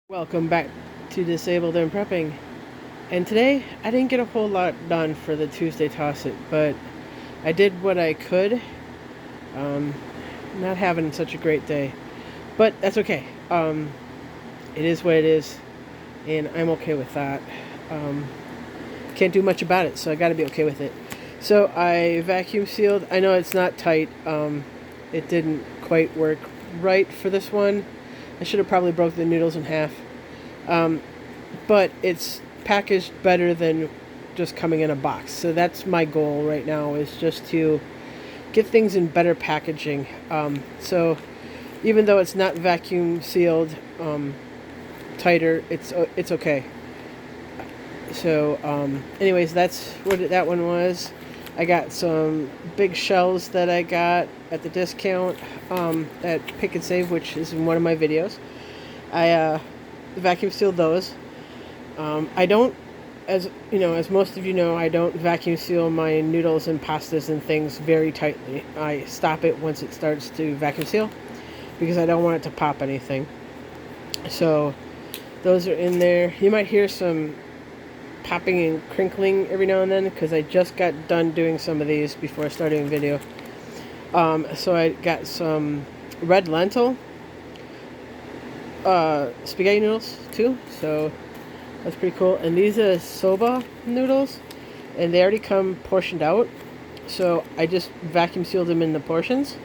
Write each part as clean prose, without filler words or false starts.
Welcome back to Disabled and Prepping. And today, I didn't get a whole lot done for the Tuesday Toss It, but I did what I could. Not having such a great day, but that's okay. It is what it is, and I'm okay with that. Can't do much about it, so I gotta be okay with it. So I vacuum sealed. I know it's not tight. It didn't quite work right for this one. I should have probably broke the noodles in half. But it's packaged better than just coming in a box. So that's my goal right now, is just to get things in better packaging. So even though it's not vacuum sealed tighter, it's okay. So anyways, that's what that one was. I got some big shells that I got at the discount at Pick and Save, which is in one of my videos. I vacuum sealed those. I don't, as most of you know, I don't vacuum seal my noodles and pastas and things very tightly. I stop it once it starts to vacuum seal because I don't want it to pop anything. So those are in there. You might hear some popping and crinkling every now and then because I just got done doing some of these before starting a video. So I got some red lentil spaghetti noodles too, so that's pretty cool. And these are soba noodles, and they already come portioned out, so I just vacuum sealed them in the portions,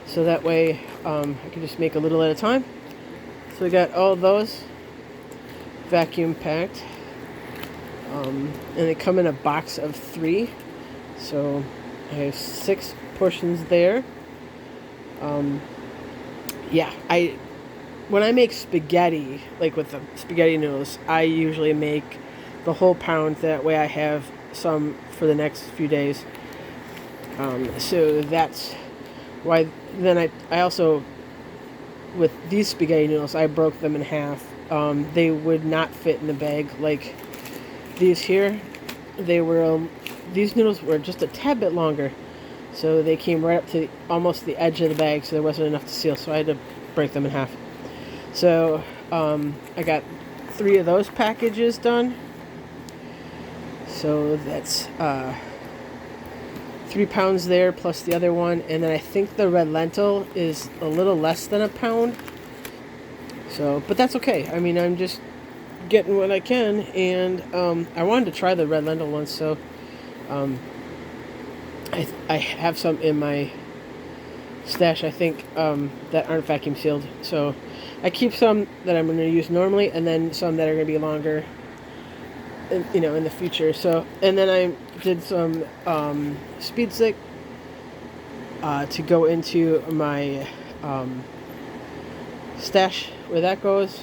so that way I can just make a little at a time. So I got all those vacuum packed. And they come in a box of 3, so I have 6 portions there. When I make spaghetti, like with the spaghetti noodles, I usually make the whole pound. That way I have some for the next few days. So that's why. Then I also, with these spaghetti noodles, I broke them in half. They would not fit in the bag like these here. These noodles were just a tad bit longer, so they came right up to almost the edge of the bag, so there wasn't enough to seal, so I had to break them in half. So I got 3 of those packages done, so that's 3 pounds there plus the other one, and then I think the red lentil is a little less than a pound, so but that's okay. I mean, I'm just getting what I can, and I wanted to try the red lentil ones, so I have some in my stash, I think, that aren't vacuum sealed. So I keep some that I'm going to use normally, and then some that are going to be longer, in the future. So, and then I did some speed stick to go into my stash where that goes.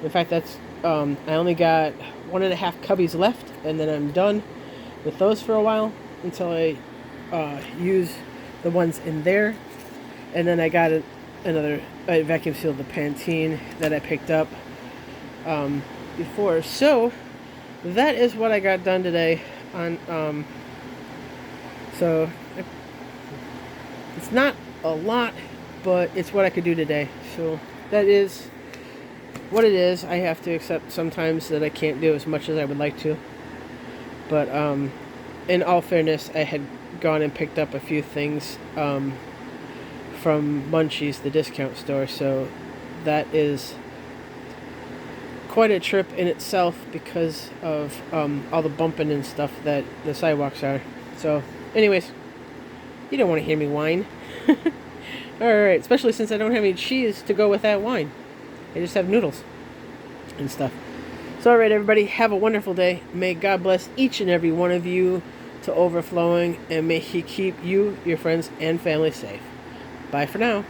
In fact, that's I only got 1.5 cubbies left, and then I'm done with those for a while until I use the ones in there. And then I got I vacuum sealed the Pantene that I picked up before. So that is what I got done today. So it's not a lot, but it's what I could do today. So that is what it is. I have to accept sometimes that I can't do as much as I would like to. But in all fairness, I had gone and picked up a few things from Munchies, the discount store, so that is quite a trip in itself because of all the bumping and stuff that the sidewalks are. So anyways, you don't want to hear me whine. Alright, especially since I don't have any cheese to go with that wine. I just have noodles and stuff. So alright, everybody, have a wonderful day. May God bless each and every one of you to overflowing, and may He keep you, your friends, and family safe. Bye for now.